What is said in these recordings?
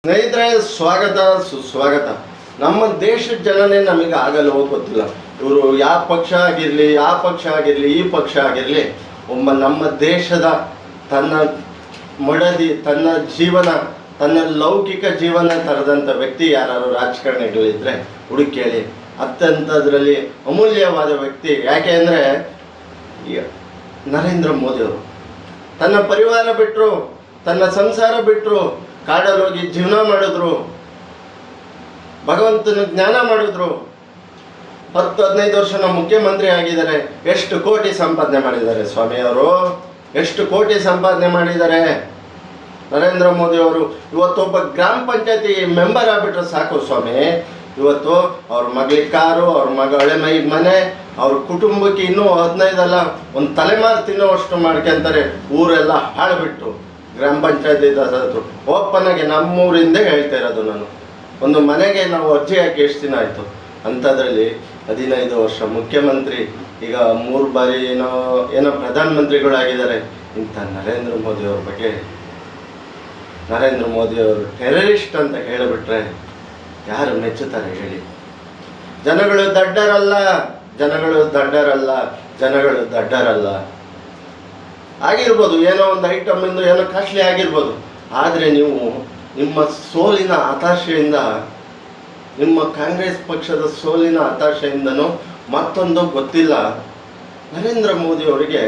ಸ್ನೇಹಿತರೆ, ಸ್ವಾಗತ ಸುಸ್ವಾಗತ. ನಮ್ಮ ದೇಶದ ಜನನೇ ನಮಗೆ ಆಗಲು ಗೊತ್ತಿಲ್ಲ. ಇವರು ಯಾವ ಪಕ್ಷ ಆಗಿರಲಿ, ಈ ಪಕ್ಷ ಆಗಿರಲಿ, ನಮ್ಮ ದೇಶದ ತನ್ನ ಮಡದಿ, ತನ್ನ ಜೀವನ, ತನ್ನ ಲೌಕಿಕ ಜೀವನ ತರದಂಥ ವ್ಯಕ್ತಿ ಯಾರು ರಾಜಕಾರಣಿಗಳಿದ್ರೆ ಹುಡುಕೇಳಿ. ಅತ್ಯಂತದ್ರಲ್ಲಿ ಅಮೂಲ್ಯವಾದ ವ್ಯಕ್ತಿ. ಯಾಕೆ ಅಂದರೆ ನರೇಂದ್ರ ಮೋದಿಯವರು ತನ್ನ ಪರಿವಾರ ಬಿಟ್ಟರು, ತನ್ನ ಸಂಸಾರ ಬಿಟ್ಟರು, ಕಾಡಲ್ಲೋಗಿ ಜೀವನ ಮಾಡಿದ್ರು, ಭಗವಂತನ ಜ್ಞಾನ ಮಾಡಿದ್ರು. 10-15 ವರ್ಷ ನಮ್ಮ ಮುಖ್ಯಮಂತ್ರಿ ಆಗಿದ್ದಾರೆ. ಎಷ್ಟು ಕೋಟಿ ಸಂಪಾದನೆ ಮಾಡಿದ್ದಾರೆ ಸ್ವಾಮಿಯವರು, ಎಷ್ಟು ಕೋಟಿ ಸಂಪಾದನೆ ಮಾಡಿದ್ದಾರೆ ನರೇಂದ್ರ ಮೋದಿಯವರು. ಇವತ್ತೊಬ್ಬ ಗ್ರಾಮ ಪಂಚಾಯತಿ ಮೆಂಬರ್ ಆಗಿಬಿಟ್ರೆ ಸಾಕು ಸ್ವಾಮಿ. ಇವತ್ತು ಅವ್ರ ಮಗಳಿಗೆ ಕಾರು, ಅವ್ರ ಮಗಳ ಮನೆ, ಅವ್ರ ಕುಟುಂಬಕ್ಕೆ ಇನ್ನೂ 15 ಅಲ್ಲ, ಒಂದು ತಲೆಮಾರು ತಿನ್ನೋವಷ್ಟು ಮಾಡ್ಕೊಂತಾರೆ. ಊರೆಲ್ಲ ಹಾಳುಬಿಟ್ಟು ಗ್ರಾಮ ಪಂಚಾಯತಿ ಸದಸ್ಯರು ಓಪನ್ ಆಗಿ ನಮ್ಮೂರಿಂದ ಹೇಳ್ತಾ ಇರೋದು ನಾನು. ಒಂದು ಮನೆಗೆ ನಾವು ಅರ್ಜಿ ಹಾಕಿ ಎಷ್ಟು ದಿನ ಆಯಿತು. ಅಂಥದ್ರಲ್ಲಿ 15 ವರ್ಷ ಮುಖ್ಯಮಂತ್ರಿ, ಈಗ 3 ಬಾರಿ ಏನೋ ಪ್ರಧಾನಮಂತ್ರಿಗಳಾಗಿದ್ದಾರೆ. ಇಂಥ ನರೇಂದ್ರ ಮೋದಿಯವ್ರ ಬಗ್ಗೆ, ನರೇಂದ್ರ ಮೋದಿಯವರು ಟೆರರಿಸ್ಟ್ ಅಂತ ಹೇಳಿಬಿಟ್ರೆ ಯಾರು ಮೆಚ್ಚುತ್ತಾರೆ ಹೇಳಿ? ಜನಗಳು ದಡ್ಡರಲ್ಲ, ಜನಗಳು ದಡ್ಡರಲ್ಲ. ಆಗಿರ್ಬೋದು, ಏನೋ ಒಂದು ಐಟಮ್ ಇಂದು ಏನೋ ಕಾಸ್ಟ್ಲಿ ಆಗಿರ್ಬೋದು. ಆದರೆ ನೀವು ನಿಮ್ಮ ಸೋಲಿನ ಹತಾಶೆಯಿಂದ, ನಿಮ್ಮ ಕಾಂಗ್ರೆಸ್ ಪಕ್ಷದ ಸೋಲಿನ ಹತಾಶೆಯಿಂದನೂ ಮತ್ತೊಂದು ಗೊತ್ತಿಲ್ಲ, ನರೇಂದ್ರ ಮೋದಿ ಅವರಿಗೆ,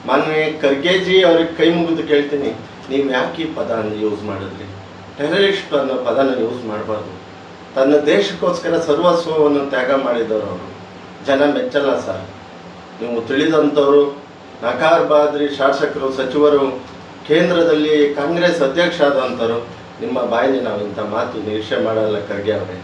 ಮಾನ್ಯ ಖರ್ಗೆಜಿ ಅವ್ರಿಗೆ ಕೈ ಮುಗಿದು ಕೇಳ್ತೀನಿ, ನೀವು ಯಾಕೆ ಈ ಪದನ ಯೂಸ್ ಮಾಡಿದ್ರಿ? ಟೆರರಿಸ್ಟ್ ಅನ್ನೋ ಪದನ ಯೂಸ್ ಮಾಡಬಾರ್ದು. ತನ್ನ ದೇಶಕ್ಕೋಸ್ಕರ ಸರ್ವಸ್ವವನ್ನು ತ್ಯಾಗ ಮಾಡಿದವರು ಅವರು. ಜನ ಮೆಚ್ಚಲ್ಲ ಸರ್. ನೀವು ತಿಳಿದಂಥವರು, ನಕಾರ್ ಬಾದ್ರಿ ಶಾಸಕರು, ಸಚಿವರು, ಕೇಂದ್ರದಲ್ಲಿ ಕಾಂಗ್ರೆಸ್ ಅಧ್ಯಕ್ಷ ಆದಂಥವ್ರು, ನಿಮ್ಮ ಬಾಯಲ್ಲಿ ನಾವು ಇಂಥ ಮಾತು ನಿರೀಕ್ಷೆ ಮಾಡಲ್ಲ. ಖರ್ಗೆ ಅವರೇ,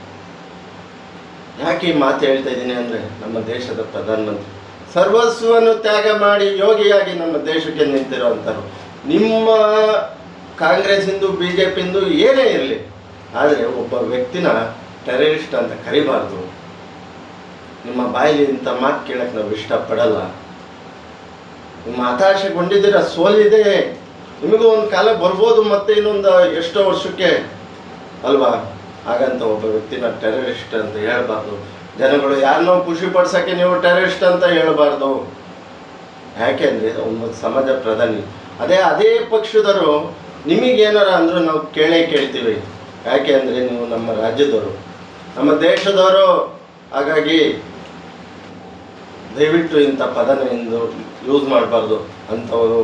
ಯಾಕೆ ಈ ಮಾತು ಹೇಳ್ತಾ ಇದ್ದೀನಿ ಅಂದರೆ, ನಮ್ಮ ದೇಶದ ಪ್ರಧಾನಮಂತ್ರಿ ಸರ್ವಸ್ವವನ್ನು ತ್ಯಾಗ ಮಾಡಿ ಯೋಗಿಯಾಗಿ ನಮ್ಮ ದೇಶಕ್ಕೆ ನಿಂತಿರುವಂಥವ್ರು. ನಿಮ್ಮ ಕಾಂಗ್ರೆಸ್ಸಿಂದು, BJPinದು ಏನೇ ಇರಲಿ, ಆದರೆ ಒಬ್ಬ ವ್ಯಕ್ತಿನ ಟೆರರಿಸ್ಟ್ ಅಂತ ಕರಿಬಾರ್ದು. ನಿಮ್ಮ ಬಾಯಲ್ಲಿ ಇಂಥ ಮಾತು ಕೇಳಕ್ಕೆ ನಾವು ಇಷ್ಟಪಡಲ್ಲ. ನಿಮ್ಮ ಹತಾಶೆಗೊಂಡಿದ್ದೀರ, ಸೋಲಿದೆ, ನಿಮಗೂ ಒಂದು ಕಾಲ ಬರ್ಬೋದು, ಮತ್ತೆ ಇನ್ನೊಂದು ಎಷ್ಟೋ ವರ್ಷಕ್ಕೆ ಅಲ್ವಾ. ಹಾಗಂತ ಒಬ್ಬ ವ್ಯಕ್ತಿನ ಟೆರರಿಸ್ಟ್ ಅಂತ ಹೇಳಬಾರ್ದು. ಜನಗಳು ಯಾರನ್ನೋ ಖುಷಿ ಪಡ್ಸೋಕ್ಕೆ ನೀವು ಟೆರರಿಸ್ಟ್ ಅಂತ ಹೇಳಬಾರ್ದು. ಯಾಕೆಂದರೆ ಒಂದು ಸಮಾಜ ಪ್ರಧಾನಿ, ಅದೇ ಪಕ್ಷದವರು ನಿಮಗೇನಾರ ಅಂದರೂ ನಾವು ಕೇಳ್ತೀವಿ. ಯಾಕೆ ಅಂದರೆ ನೀವು ನಮ್ಮ ರಾಜ್ಯದವರು, ನಮ್ಮ ದೇಶದವರು. ಹಾಗಾಗಿ ದಯವಿಟ್ಟು ಇಂಥ ಪದನ ಯೂಸ್ ಮಾಡಬಾರ್ದು. ಅಂಥವರು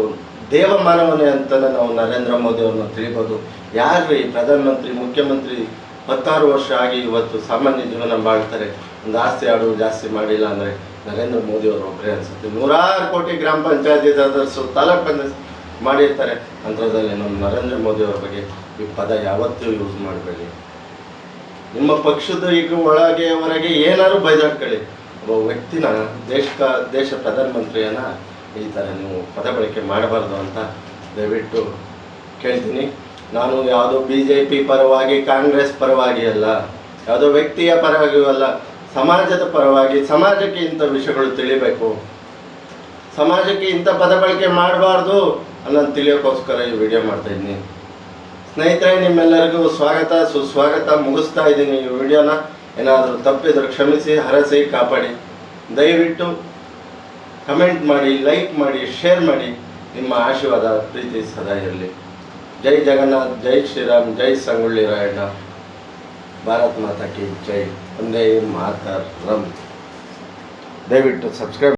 ದೇವಮಾನವನೇ ಅಂತಲೇ ನಾವು ನರೇಂದ್ರ ಮೋದಿ ಅವ್ರನ್ನ ತಿಳಿಬೋದು. ಯಾರು ಈ ಪ್ರಧಾನಮಂತ್ರಿ, ಮುಖ್ಯಮಂತ್ರಿ 16 ವರ್ಷ ಆಗಿ ಇವತ್ತು ಸಾಮಾನ್ಯ ಜೀವನ ಮಾಡ್ತಾರೆ. ಒಂದು ಆಸ್ತಿ ಆಡು ಜಾಸ್ತಿ ಮಾಡಿಲ್ಲ ಅಂದರೆ ನರೇಂದ್ರ ಮೋದಿ ಅವರು ಒಬ್ಬರೇ ಅನಿಸುತ್ತೆ. 100 ಕೋಟಿ ಗ್ರಾಮ ಪಂಚಾಯತಿ ಸದಸ್ಯರು, ತಾಲೂಕು ಪಂಚಾಯತ್ ಮಾಡಿರ್ತಾರೆ. ಅಂಥದ್ರಲ್ಲಿ ನಮ್ಮ ನರೇಂದ್ರ ಮೋದಿ ಅವ್ರ ಬಗ್ಗೆ ಈ ಪದ ಯಾವತ್ತೂ ಯೂಸ್ ಮಾಡಬೇಡಿ. ನಿಮ್ಮ ಪಕ್ಷದ ಈಗ ಒಳಗೆ ಹೊರಗೆ ಏನಾದ್ರು ಬೈದಾಡ್ಕೊಳ್ಳಿ. ಒಬ್ಬ ವ್ಯಕ್ತಿನ, ದೇಶ ಪ್ರಧಾನಮಂತ್ರಿಯನ್ನ ಈ ಥರ ನೀವು ಪದ ಬಳಕೆ ಮಾಡಬಾರ್ದು ಅಂತ ದಯವಿಟ್ಟು ಕೇಳ್ತೀನಿ. ನಾನು ಯಾವುದೋ BJP ಪರವಾಗಿ, ಕಾಂಗ್ರೆಸ್ ಪರವಾಗಿ ಅಲ್ಲ, ಯಾವುದೋ ವ್ಯಕ್ತಿಯ ಪರವಾಗಿಯೂ ಅಲ್ಲ, ಸಮಾಜದ ಪರವಾಗಿ. ಸಮಾಜಕ್ಕೆ ಇಂಥ ವಿಷಯಗಳು ತಿಳಿಬೇಕು, ಸಮಾಜಕ್ಕೆ ಇಂಥ ಪದ ಬಳಕೆ ಮಾಡಬಾರ್ದು ಅನ್ನೋದು ತಿಳಿಯೋಕ್ಕೋಸ್ಕರ ಈ ವಿಡಿಯೋ ಮಾಡ್ತಾಯಿದ್ದೀನಿ. ಸ್ನೇಹಿತರೆ, ನಿಮ್ಮೆಲ್ಲರಿಗೂ ಸ್ವಾಗತ ಸುಸ್ವಾಗತ. ಮುಗಿಸ್ತಾ ಇದ್ದೀನಿ ಈ ವಿಡಿಯೋನ. ಏನಾದರೂ ತಪ್ಪಿದ್ರೆ ಕ್ಷಮಿಸಿ, ಹರಸಿ, ಕಾಪಾಡಿ. ದಯವಿಟ್ಟು ಕಮೆಂಟ್ ಮಾಡಿ, ಲೈಕ್ ಮಾಡಿ, ಶೇರ್ ಮಾಡಿ. ನಿಮ್ಮ ಆಶೀರ್ವಾದ, ಪ್ರೀತಿ ಸದಾ ಇರಲಿ. ಜೈ ಜಗನ್ನಾಥ್, ಜೈ ಶ್ರೀರಾಮ್, ಜೈ ಸಂಗೊಳ್ಳಿ ರಾಯಣ್ಣ. ಭಾರತ್ ಮಾತಾ ಕಿ ಜೈ. ಒಂದೇ ಮಾತರಂ. ದಯವಿಟ್ಟು ಸಬ್ಸ್ಕ್ರೈಬ್